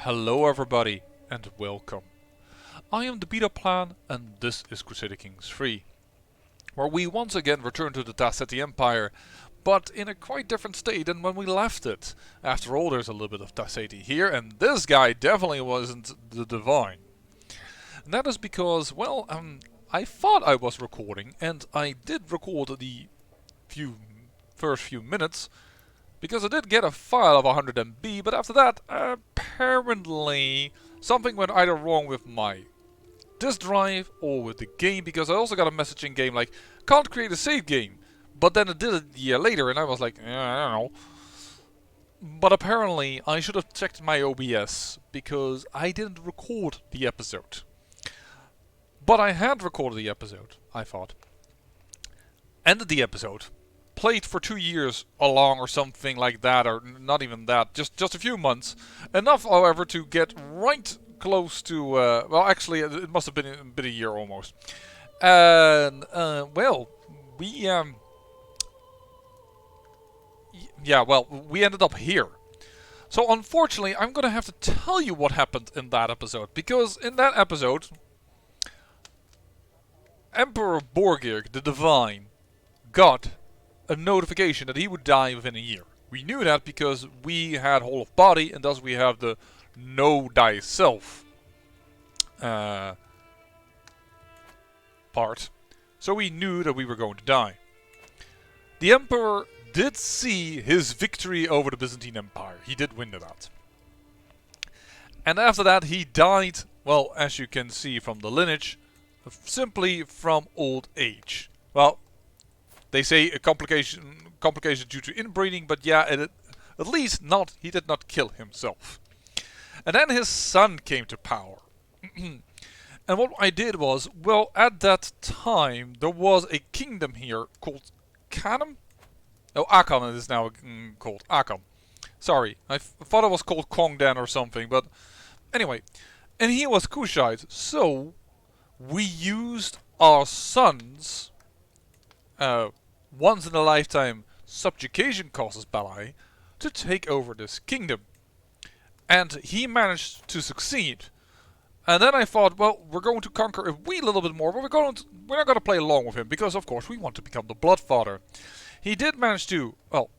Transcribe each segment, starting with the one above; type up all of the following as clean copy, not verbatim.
Hello everybody and welcome. I am the Beta Plan and this is Crusader Kings 3, where we once again return to the Taceti Empire, but in a quite different state than when we left it. After all, there's a little bit of Taceti here, and this guy definitely wasn't the Divine. And that is because, well, I thought I was recording, and I did record the first few minutes, because I did get a file of 100 MB, but after that, apparently something went either wrong with my disk drive or with the game, because I also got a message in game like, can't create a save game. But then it did it a year later, and I was like, I don't know. But apparently, I should have checked my OBS, because I didn't record the episode. But I had recorded the episode, I thought. Ended the episode. Played for 2 years along or something like that, or not even that, just a few months. Enough, however, to get right close to, well, actually, it must have been a year almost. And, well, we, yeah, well, we ended up here. So, unfortunately, I'm gonna have to tell you what happened in that episode, because in that episode, Emperor Borgir, the Divine, got a notification that he would die within a year. We knew that because we had whole of body, and thus we have the know thyself part. So we knew that we were going to die. The Emperor did see his victory over the Byzantine Empire. He did win that. And after that he died, well, as you can see from the lineage, simply from old age. Well, they say a complication due to inbreeding, but yeah, at least not. He did not kill himself. And then his son came to power. And what I did was, well, at that time there was a kingdom here called Kanem. Oh, Akan it is now called Akan. Sorry, I thought it was called Kongdan or something, but anyway. And he was Kushite, so we used our sons. Once in a lifetime subjugation casus belli to take over this kingdom. And he managed to succeed. And then I thought, well, we're going to conquer a wee little bit more, but we're not going to play along with him, because of course we want to become the Bloodfather. He did manage to, well,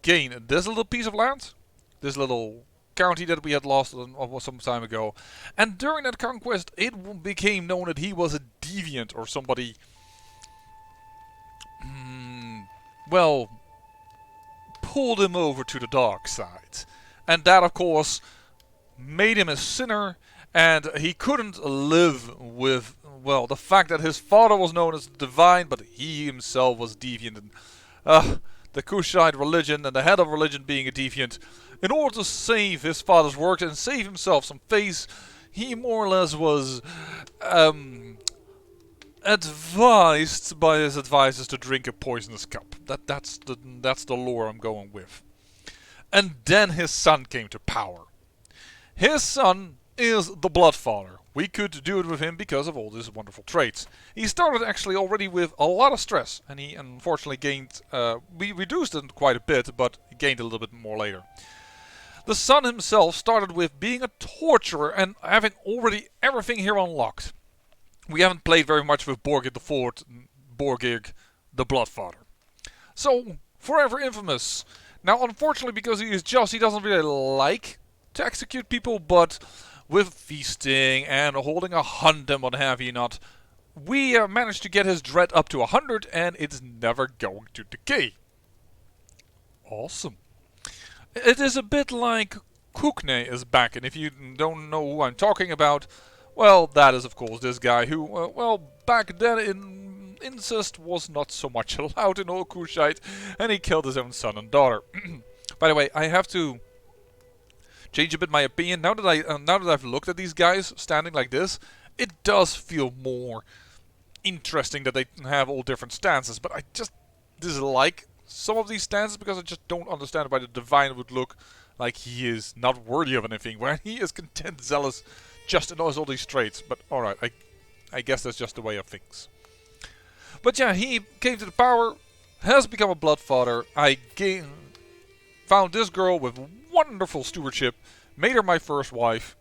gain this little piece of land, this little county that we had lost some time ago. And during that conquest, it became known that he was a deviant or somebody, well, pulled him over to the dark side. And that, of course, made him a sinner, and he couldn't live with, well, the fact that his father was known as divine, but he himself was deviant. And the Kushite religion, and the head of religion being a deviant, in order to save his father's works and save himself some face, he more or less was advised by his advisors to drink a poisonous cup. That's the lore I'm going with. And then his son came to power. His son is the Bloodfather. We could do it with him because of all these wonderful traits. He started actually already with a lot of stress, and he unfortunately gained, we reduced it quite a bit, but he gained a little bit more later. The son himself started with being a torturer and having already everything here unlocked. We haven't played very much with Borgir the Bloodfather. So, forever infamous. Now, unfortunately, because he is just, he doesn't really like to execute people, but with feasting and holding a hunt and what have you not, we managed to get his dread up to 100, and it's never going to decay. Awesome. It is a bit like Kukne is back, and if you don't know who I'm talking about, well, that is of course this guy who, well, back then incest was not so much allowed in old Kushite, and he killed his own son and daughter. By the way, I have to change a bit my opinion. Now that I've looked at these guys standing like this, it does feel more interesting that they have all different stances, but I just dislike some of these stances because I just don't understand why the Divine would look like he is not worthy of anything, when he is content, zealous, just and knows all these traits. But alright, I guess that's just the way of things. But yeah, he came to the power, has become a Bloodfather. I found this girl with wonderful stewardship, made her my first wife.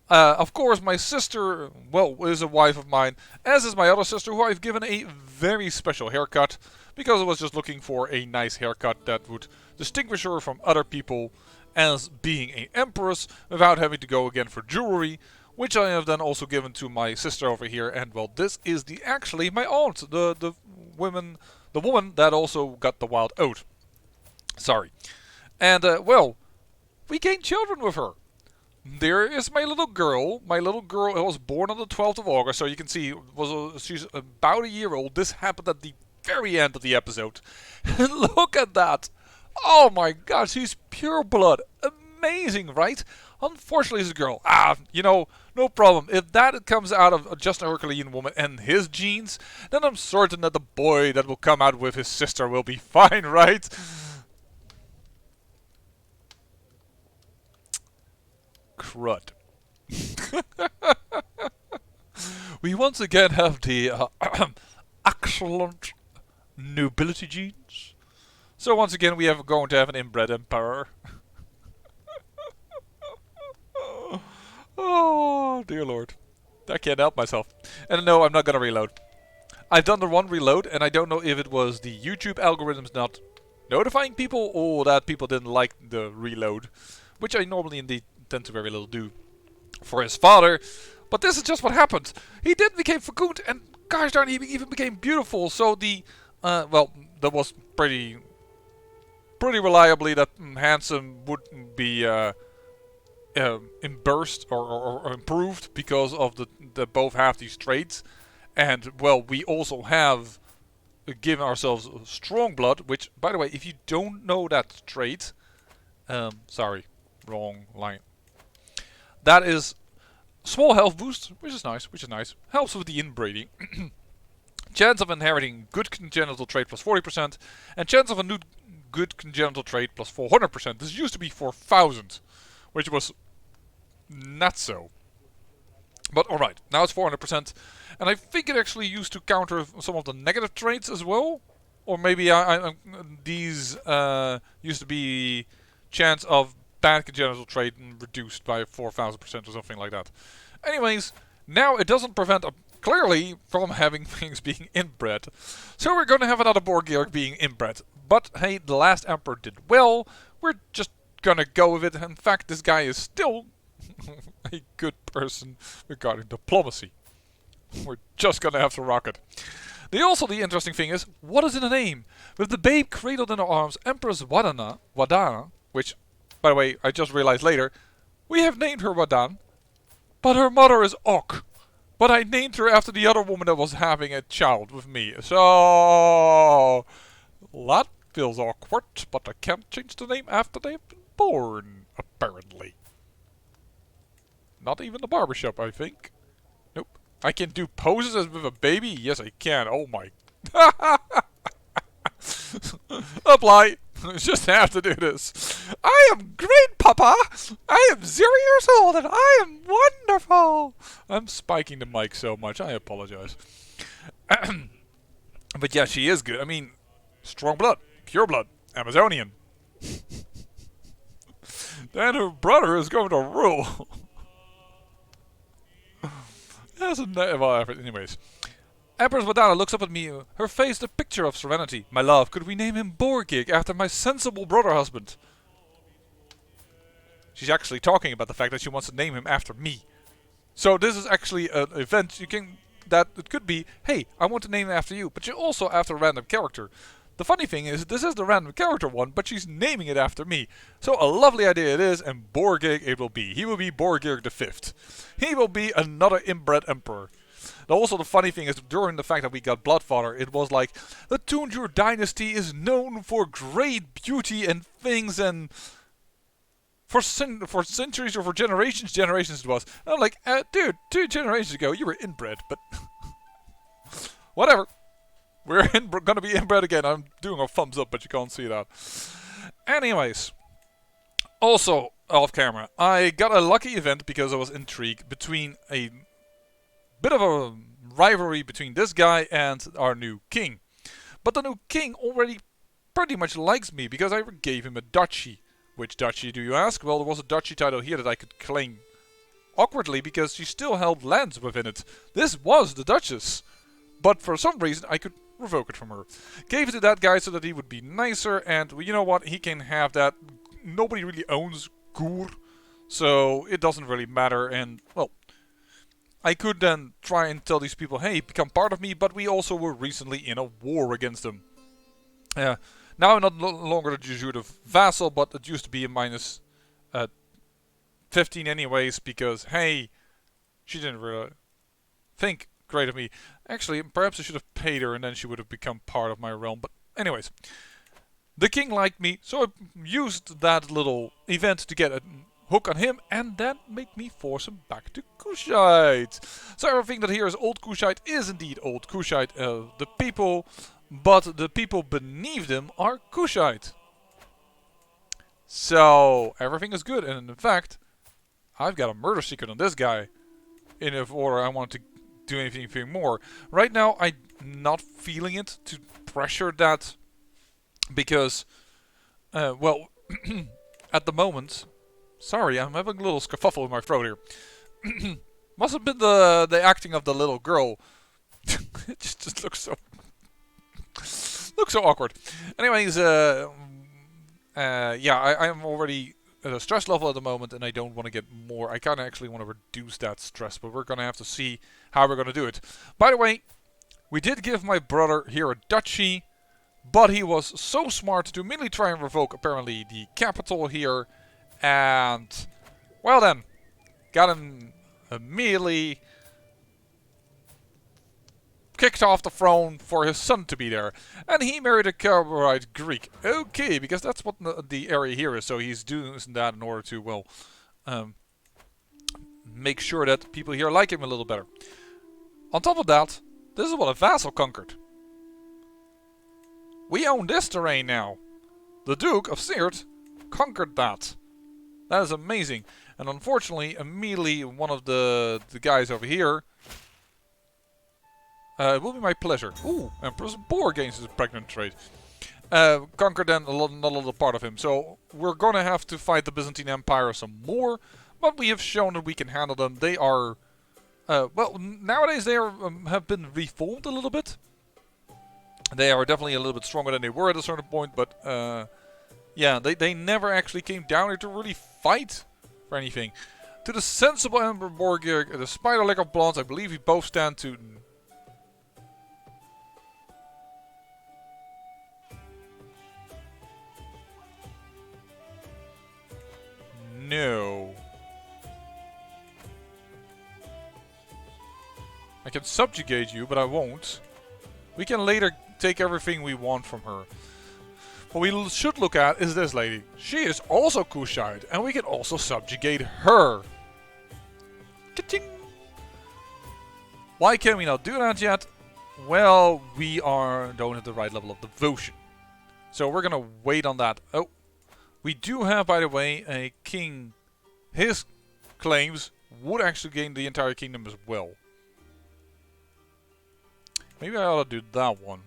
Of course, my sister, well, is a wife of mine, as is my other sister, who I've given a very special haircut, because I was just looking for a nice haircut that would distinguish her from other people as being an empress, without having to go again for jewelry, which I have then also given to my sister over here. And well, this is actually my aunt, the woman that also got the wild oat. Sorry. And well, we gained children with her. There is my little girl. My little girl was born on the 12th of August, so you can see she's about a year old. This happened at the very end of the episode. And look at that. Oh my god, she's pure blood. Amazing, right? Unfortunately, it's a girl. No problem. If that comes out of just a Herculean woman and his genes, then I'm certain that the boy that will come out with his sister will be fine, right? Crud. We once again have the excellent nobility genes. So once again we are going to have an inbred emperor. Oh dear lord. I can't help myself. And no, I'm not gonna reload. I've done the one reload and I don't know if it was the YouTube algorithms not notifying people or that people didn't like the reload. Which I normally indeed tend to very little do for his father. But this is just what happened. He did become fecund and gosh darn, he even became beautiful. So the, well, that was pretty reliably that handsome would be burst or improved because of the both have these traits. And well, we also have given ourselves strong blood, which by the way, if you don't know that trait, sorry, wrong line. That is small health boost, which is nice, Helps with the inbreeding. Chance of inheriting good congenital trait plus 40%, and chance of a new good congenital trait plus 400%. This used to be 4,000, which was not so. But alright, now it's 400%, and I think it actually used to counter some of the negative traits as well. Or maybe these used to be chance of bad congenital trait reduced by 4,000% or something like that. Anyways, now it doesn't prevent clearly from having things being inbred. So we're going to have another Borgirk being inbred. But hey, the last emperor did well. We're just going to go with it. In fact, this guy is still a good person regarding diplomacy. We're just going to have to rock it. The interesting thing is, what is in the name? With the babe cradled in her arms, Empress Wadana, which, by the way, I just realized later, we have named her Wadan, but her mother is Ok. But I named her after the other woman that was having a child with me. So that feels awkward, but I can't change the name after they've been born, apparently. Not even the barbershop, I think. Nope. I can do poses as with a baby? Yes, I can. Oh my. Apply. Just have to do this. I am great, Papa. I am 0 years old and I am wonderful. I'm spiking the mic so much. I apologize. But yeah, she is good. I mean, strong blood, pure blood, Amazonian. Then her brother is going to rule. That's a well, anyways. Empress Madonna looks up at me, her face the picture of serenity. My love, could we name him Borgig after my sensible brother husband? She's actually talking about the fact that she wants to name him after me. So this is actually an event that it could be, hey, I want to name him after you, but you're also after a random character. The funny thing is, this is the random character one, but she's naming it after me. So a lovely idea it is, and Borgig it will be. He will be Borgig the Fifth. He will be another inbred emperor. Also, the funny thing is, during the fact that we got Bloodfather, it was like, the Tunjur dynasty is known for great beauty and things, and for centuries or for generations it was. And I'm like, dude, 2 generations ago, you were inbred, but whatever. We're gonna be inbred again. I'm doing a thumbs up, but you can't see that. Anyways, also, off camera, I got a lucky event because I was intrigued between a bit of a rivalry between this guy and our new king. But the new king already pretty much likes me because I gave him a duchy. Which duchy do you ask? Well, there was a duchy title here that I could claim awkwardly because she still held lands within it. This was the Duchess. But for some reason I could revoke it from her. Gave it to that guy so that he would be nicer, and well, you know what? He can have that. Nobody really owns Gur, so it doesn't really matter, and well, I could then try and tell these people, hey, become part of me, but we also were recently in a war against them. Now I'm not longer the Jesuit vassal, but it used to be a minus 15 anyways, because, hey, she didn't really think great of me. Actually, perhaps I should have paid her and then she would have become part of my realm, but anyways. The king liked me, so I used that little event to get a hook on him, and that made me force him back to Kushite. So everything that here is old Kushite is indeed old Kushite. The people, but the people beneath them are Kushite. So everything is good, and in fact, I've got a murder secret on this guy. If order I want to do anything more. Right now, I'm not feeling it to pressure that because, well, at the moment, sorry, I'm having a little scuffle in my throat here. Must have been the acting of the little girl. It just looks so awkward. Anyways, yeah, I'm already at a stress level at the moment, and I don't want to get more. I kind of actually want to reduce that stress, but we're going to have to see how we're going to do it. By the way, we did give my brother here a duchy, but he was so smart to immediately try and revoke, apparently, the capital here. And, well then, got him immediately kicked off the throne for his son to be there. And he married a Carborite Greek. Okay, because that's what the area here is. So he's doing that in order to, well, make sure that people here like him a little better. On top of that, this is what a vassal conquered. We own this terrain now. The Duke of Seert conquered that. That is amazing. And unfortunately, immediately one of the guys over here... it will be my pleasure. Ooh, Empress Boar gains his pregnant trait. Conquered then not a little part of him. So we're going to have to fight the Byzantine Empire some more. But we have shown that we can handle them. They are... well, nowadays they are, have been reformed a little bit. They are definitely a little bit stronger than they were at a certain point. But yeah, they never actually came down here to really fight for anything. To the sensible Emperor Borgir, the Spider Leg of Blondes, I believe we both stand to... No. I can subjugate you, but I won't. We can later take everything we want from her. What we should look at is this lady. She is also Kushite, and we can also subjugate her. Ka-ching! Why can we not do that yet? Well, we don't have the right level of devotion. So we're gonna wait on that. Oh. We do have, by the way, a king. His claims would actually gain the entire kingdom as well. Maybe I ought to do that one.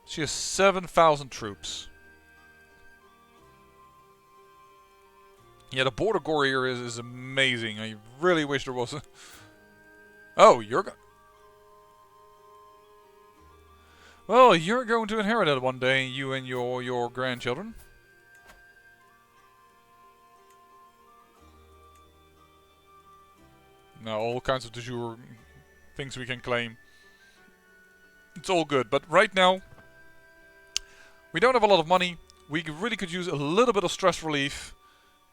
She has 7,000 troops. Yeah, the border gore here is amazing. I really wish there was a... Oh, you're... Well, you're going to inherit it one day, you and your grandchildren. Now, all kinds of de jure things we can claim. It's all good, but right now, we don't have a lot of money. We really could use a little bit of stress relief.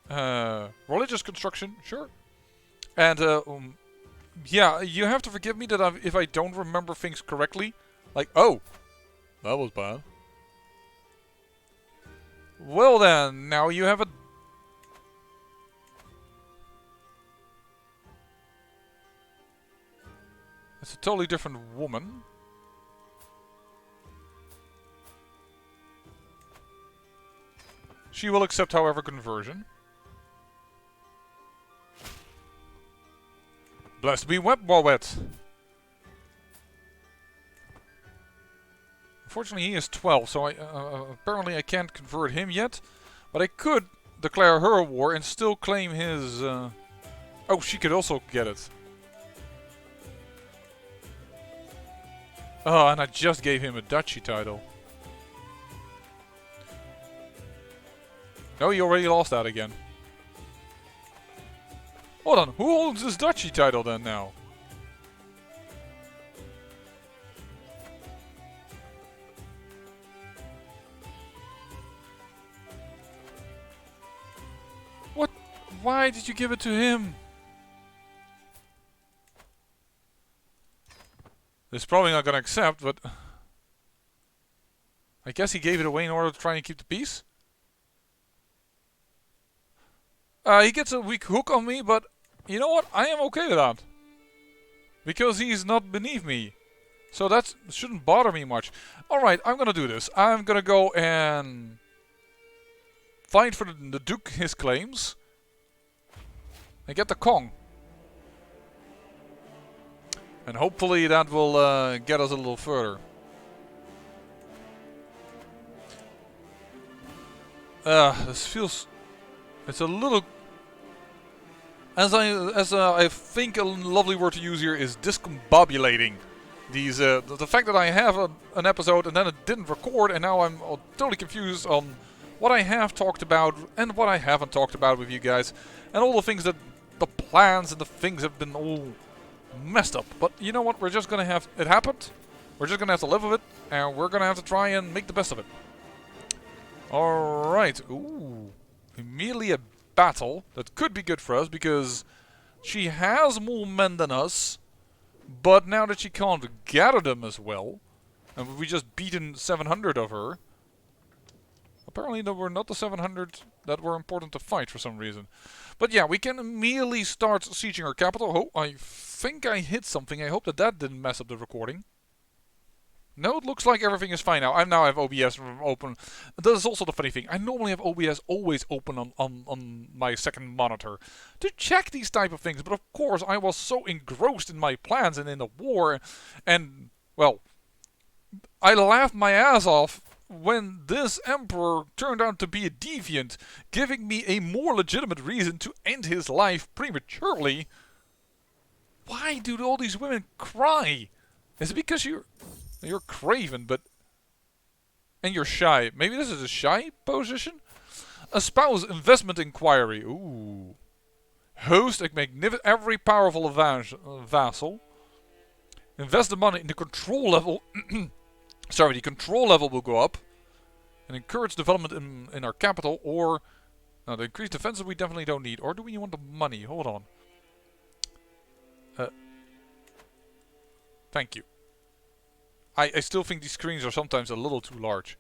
Religious construction, sure. And, yeah, you have to forgive me that if I don't remember things correctly. Like, oh, that was bad. Well then, now you have a... It's a totally different woman. She will accept, however, conversion. Blessed be Webwawet. Unfortunately, he is 12, so apparently I can't convert him yet. But I could declare her a war and still claim his... Oh, she could also get it. Oh, and I just gave him a duchy title. No, he already lost that again. Hold on, who holds this duchy title then now? What? Why did you give it to him? He's probably not gonna accept, but... I guess he gave it away in order to try and keep the peace? He gets a weak hook on me, but... You know what? I am okay with that. Because he's not beneath me. So that shouldn't bother me much. Alright, I'm gonna do this. I'm gonna go and... fight for the Duke his claims. And get the Kong. And hopefully that will get us a little further. This feels... It's a little... I think a lovely word to use here is discombobulating. These the fact that I have an episode and then it didn't record and now I'm totally confused on what I have talked about and what I haven't talked about with you guys. And all the things that... The plans and the things have been all... messed up, but you know what? We're just gonna have it happened. We're just gonna have to live with it, and we're gonna have to try and make the best of it. All right. Ooh, immediately a battle that could be good for us because she has more men than us, but now that she can't gather them as well, and we just beaten 700 of her. Apparently, there were not the 700 that were important to fight for some reason. But yeah, we can immediately start sieging her capital. Oh, I think I hit something. I hope that that didn't mess up the recording. No, it looks like everything is fine now. I now have OBS open. That is also the funny thing. I normally have OBS always open on my second monitor to check these type of things. But of course, I was so engrossed in my plans and in the war. And, well, I laughed my ass off when this emperor turned out to be a deviant, giving me a more legitimate reason to end his life prematurely. Why do all these women cry? Is it because you're craven, but... And you're shy. Maybe this is a shy position? Espouse investment inquiry. Ooh. Host a magnificent, every powerful vassal. Invest the money in the control level... Sorry, the control level will go up. And encourage development in our capital, or... No, the increased defenses we definitely don't need. Or do we want the money? Hold on. Thank you. I still think these screens are sometimes a little too large.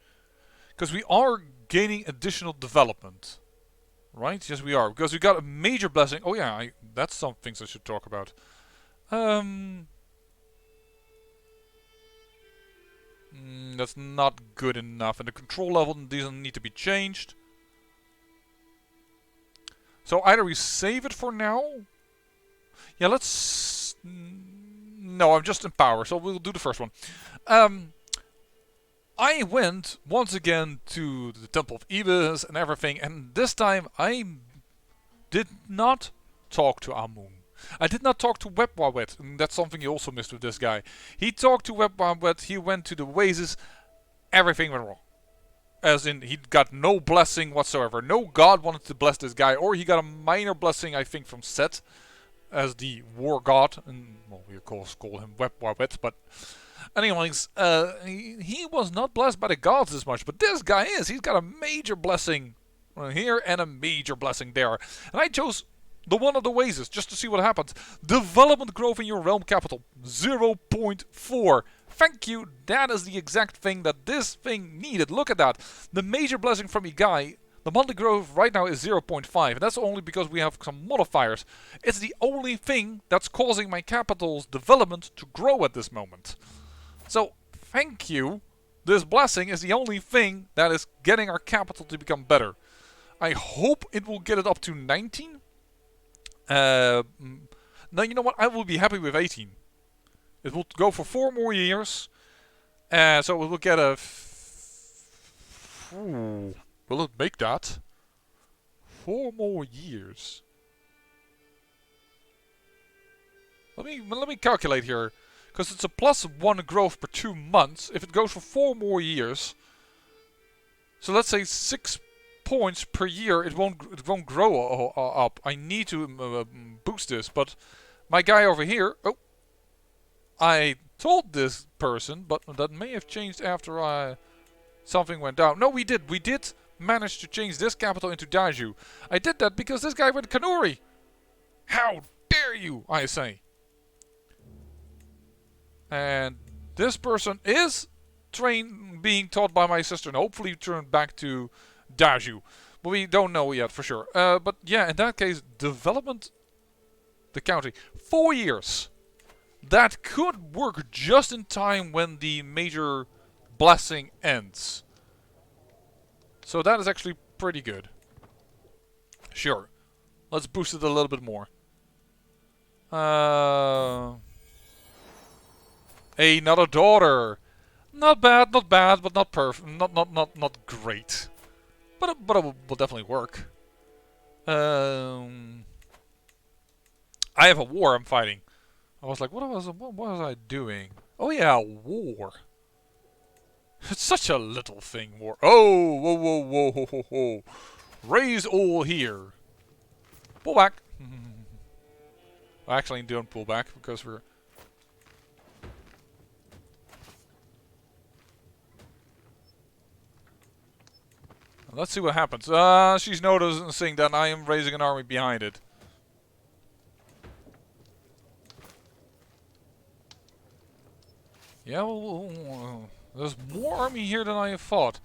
Because we are gaining additional development. Right? Yes, we are. Because we got a major blessing. Oh yeah, that's some things I should talk about. That's not good enough. And the control level doesn't need to be changed. So either we save it for now. Yeah, let's... No, I'm just in power, so we'll do the first one. I went once again to the Temple of Ibis and everything, and this time I did not talk to Amun. I did not talk to Webwawet, and that's something you also missed with this guy. He talked to Webwawet, he went to the Oasis, everything went wrong. As in, he got no blessing whatsoever. No god wanted to bless this guy, or he got a minor blessing, I think, from Set, as the war god, and well, we of course call him Webwawet, but anyways, he was not blessed by the gods as much, but this guy is. He's got a major blessing here and a major blessing there. And I chose the one of the Oasis just to see what happens. Development growth in your realm capital, 0.4. Thank you, that is the exact thing that this thing needed. Look at that. The major blessing from Igai. The monthly growth right now is 0.5, and that's only because we have some modifiers. It's the only thing that's causing my capital's development to grow at this moment. So, thank you. This blessing is the only thing that is getting our capital to become better. I hope it will get it up to 19. No, you know what? I will be happy with 18. It will go for 4 more years. So we'll get a... Ooh, will it make that? 4 more years. Let me calculate here, because it's a +1 growth per 2 months. If it goes for 4 more years, so let's say 6 points per year, it won't grow up. I need to boost this, but my guy over here. Oh, I told this person, but that may have changed after something went down. No, we did. We did manage to change this capital into Daiju. I did that because this guy went Kanuri. How dare you, I say. And this person is being taught by my sister and hopefully turned back to Daiju. But we don't know yet for sure. But yeah, in that case, development, the county, 4 years. That could work just in time when the major blessing ends. So that is actually pretty good. Sure. Let's boost it a little bit more. Another daughter. Not bad, but not perfect. Not great. But it will definitely work. I have a war I'm fighting. I was like, what was I doing? Oh yeah, war. It's such a little thing, war. Oh, whoa. Raise all here. Pull back. Actually, don't pull back because we're... Let's see what happens. She's noticing that I am raising an army behind it. Yeah, well, there's more army here than I have thought.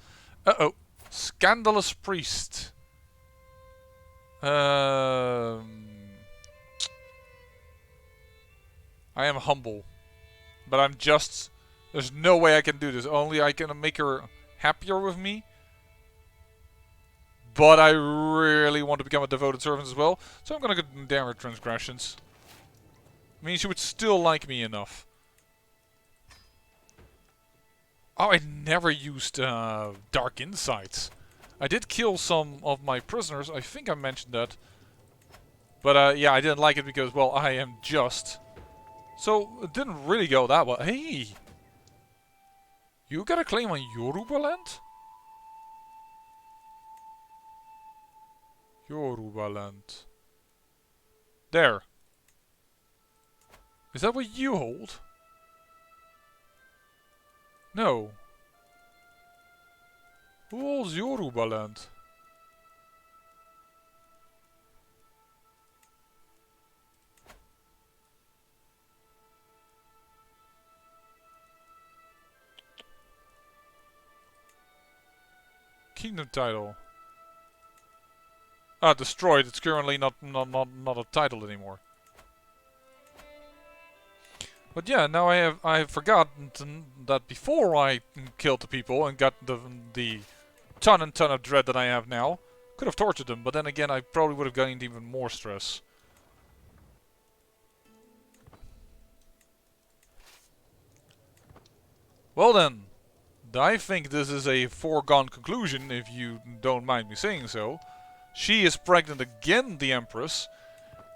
Uh-oh. Scandalous priest. I am humble. But I'm just... There's no way I can do this. Only I can make her happier with me. But I really want to become a devoted servant as well. So I'm going to condemn her transgressions. I mean, she would still like me enough. Oh, I never used dark insights. I did kill some of my prisoners. I think I mentioned that. But yeah, I didn't like it because, well, I am just. So it didn't really go that well. Hey! You got a claim on Yoruba land? Yoruba land. There. Is that what you hold? No. Who holds Yoruba land? Kingdom title. Ah, destroyed. It's currently not a title anymore. But yeah, now I have forgotten that before I killed the people and got the ton and ton of dread that I have now, could have tortured them. But then again, I probably would have gained even more stress. Well then, I think this is a foregone conclusion, if you don't mind me saying so. She is pregnant again, the Empress.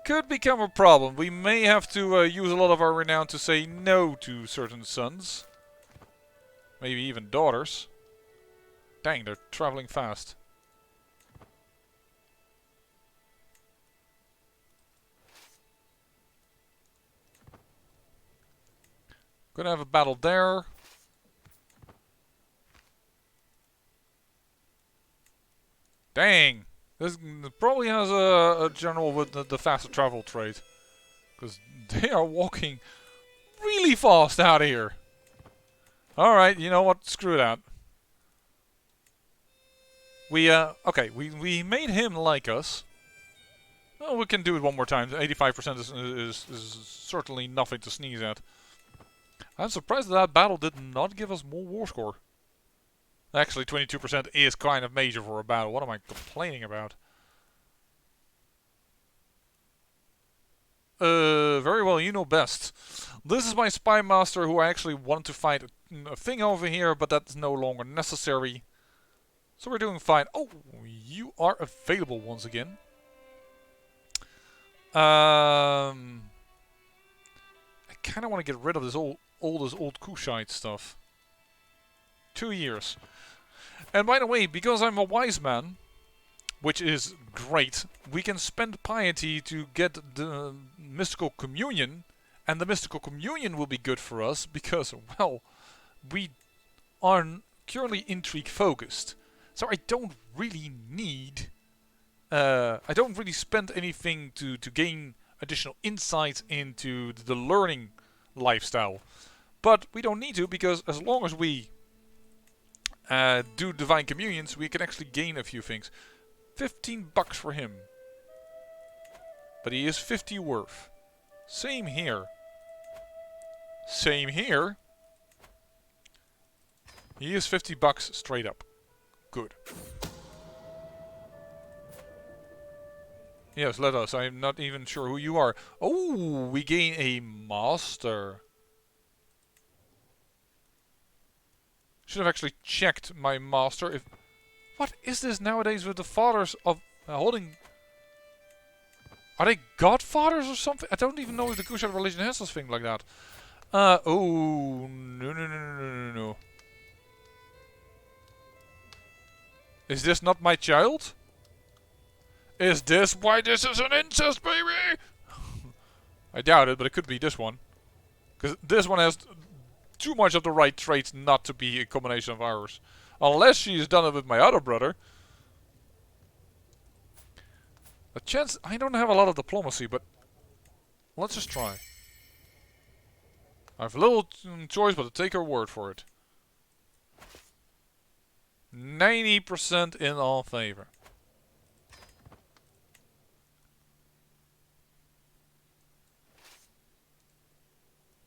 Could become a problem. We may have to use a lot of our renown to say no to certain sons. Maybe even daughters. Dang, they're traveling fast. Gonna have a battle there. Dang! This probably has a general with the faster travel trait. Because they are walking really fast out of here. Alright, you know what? Screw that. Okay, we made him like us. Well, we can do it one more time. 85% is certainly nothing to sneeze at. I'm surprised that battle did not give us more war score. Actually, 22% is kind of major for a battle. What am I complaining about? Very well, you know best. This is my spy master who I actually wanted to fight a thing over here, but that's no longer necessary. So we're doing fine. Oh, you are available once again. I kind of want to get rid of this old Kushite stuff. 2 years. And by the way, because I'm a wise man, which is great, we can spend piety to get the mystical communion, and the mystical communion will be good for us because, well, we are currently intrigue focused. So I don't really need, I don't really spend anything to gain additional insights into the learning lifestyle. But we don't need to, because as long as we do divine communions, we can actually gain a few things. 15 bucks for him. But he is 50 worth. Same here. Same here. He is 50 bucks straight up. Good. Yes, let us. I'm not even sure who you are. Oh, we gain a master. Should have actually checked my master. If what is this nowadays with the fathers of holding? Are they godfathers or something? I don't even know if the Kushite religion has this thing like that. Oh no. Is this not my child? Is this why this is an incest baby? I doubt it, but it could be this one. Because this one has too much of the right traits not to be a combination of ours. Unless she's done it with my other brother. A chance... I don't have a lot of diplomacy, but... let's just try. I have little choice but to take her word for it. 90% in all favor.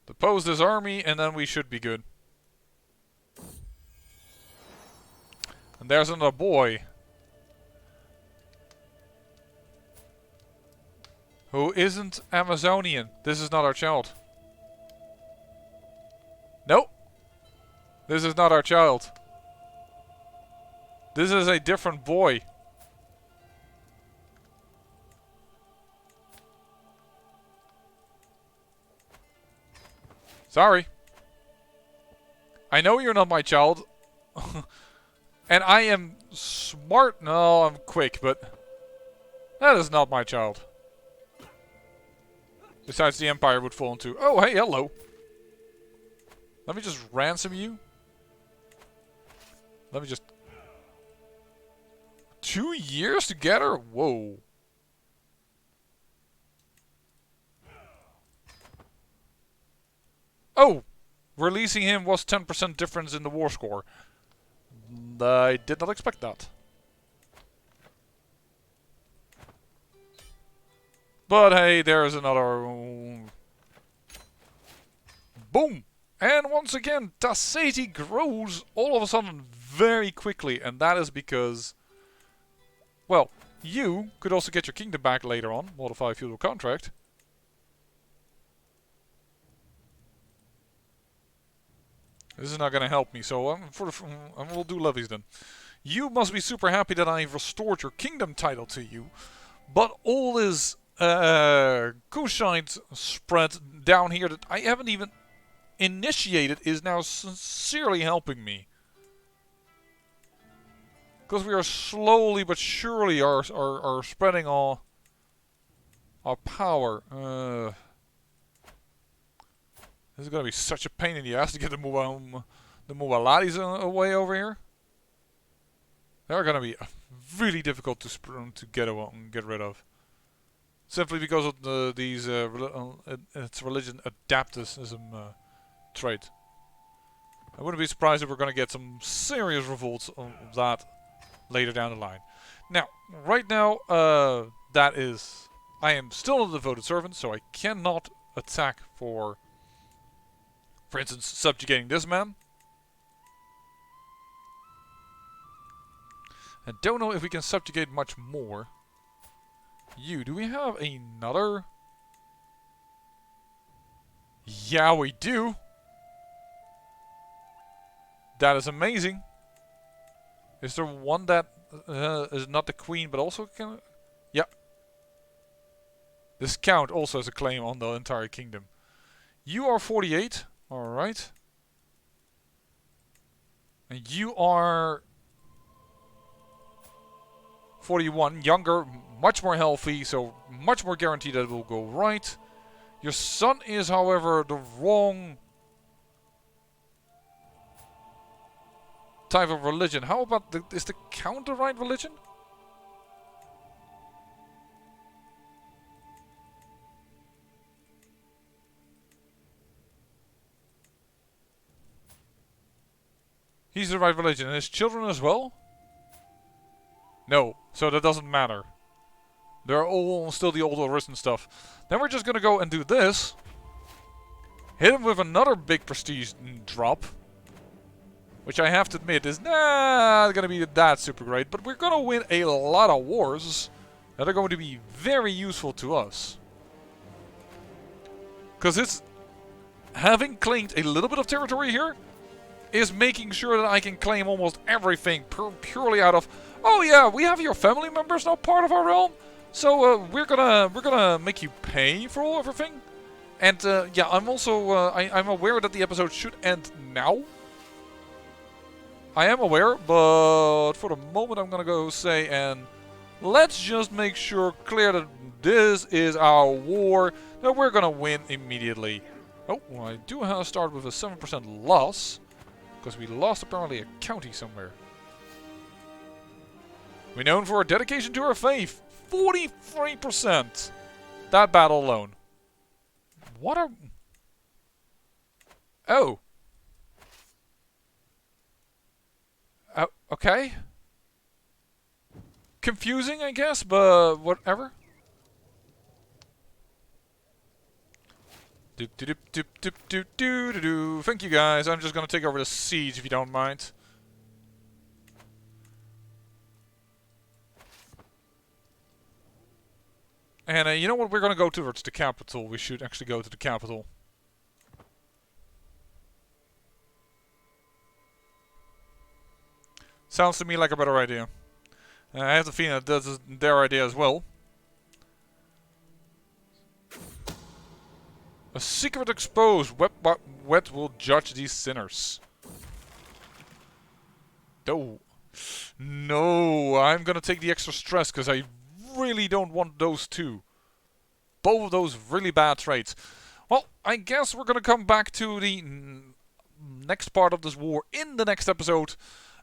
Depose this army and then we should be good. And there's another boy. Who isn't Amazonian. This is not our child. Nope. This is not our child. This is a different boy. Sorry. I know you're not my child. And I am smart. No, I'm quick, but... that is not my child. Besides, the Empire would fall into... oh, hey, hello. Let me just ransom you. Let me just... 2 years together? Whoa. Oh! Releasing him was 10% difference in the war score. I did not expect that. But hey, there's another... boom! And once again, Tasseti grows all of a sudden very quickly. And that is because... well, you could also get your kingdom back later on. Modify feudal contract. This is not going to help me, so we'll do levies then. You must be super happy that I've restored your kingdom title to you. But all this Kushite spread down here that I haven't even initiated is now sincerely helping me. Because we are slowly but surely are spreading our power. This is going to be such a pain in the ass to get the Muwaladis away over here. They're going to be really difficult to get rid of. Simply because of these its religion adaptivism trait. I wouldn't be surprised if we're going to get some serious revolts of that later down the line. Now, right now, that is... I am still a devoted servant, so I cannot attack for instance, subjugating this man. I don't know if we can subjugate much more. You, do we have another? Yeah, we do. That is amazing. Is there one that is not the queen, but also can... Yeah. This count also has a claim on the entire kingdom. You are 48. Alright. And you are 41. Younger, much more healthy, so much more guaranteed that it will go right. Your son is, however, the wrong type of religion. How about is the count the right religion? He's the right religion. And his children as well? No, so that doesn't matter. They're all still the old arisen stuff. Then we're just gonna go and do this. Hit him with another big prestige drop. Which I have to admit is not gonna be that super great. But we're gonna win a lot of wars that are going to be very useful to us. Because it's... having claimed a little bit of territory here is making sure that I can claim almost everything purely out of... Oh yeah, we have your family members now part of our realm. So we're gonna make you pay for everything. And yeah, I'm also I'm aware that the episode should end now. I am aware, but for the moment I'm gonna go say, and let's just make sure clear that this is our war that we're gonna win immediately. Oh, well, I do have to start with a 7% loss because we lost apparently a county somewhere. We're known for our dedication to our faith. 43%. That battle alone. What are... Oh. Okay. Confusing, I guess, but whatever. Thank you guys. I'm just gonna take over the siege if you don't mind. And you know what? We're gonna go towards the capital. We should actually go to the capital. Sounds to me like a better idea. I have the feeling that this is their idea as well. A secret exposed. Wet will judge these sinners. No. No, I'm gonna take the extra stress because I really don't want those two. Both of those really bad traits. Well, I guess we're gonna come back to the next part of this war in the next episode.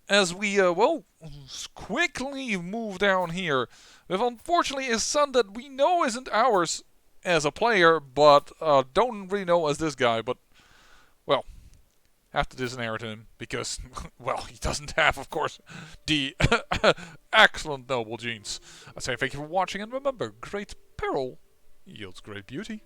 As we, well, quickly move down here. With unfortunately a son that we know isn't ours as a player, but don't really know as this guy. But, well, have to disinherit him because, well, he doesn't have, of course, the excellent noble genes. I say thank you for watching, and remember, great peril yields great beauty.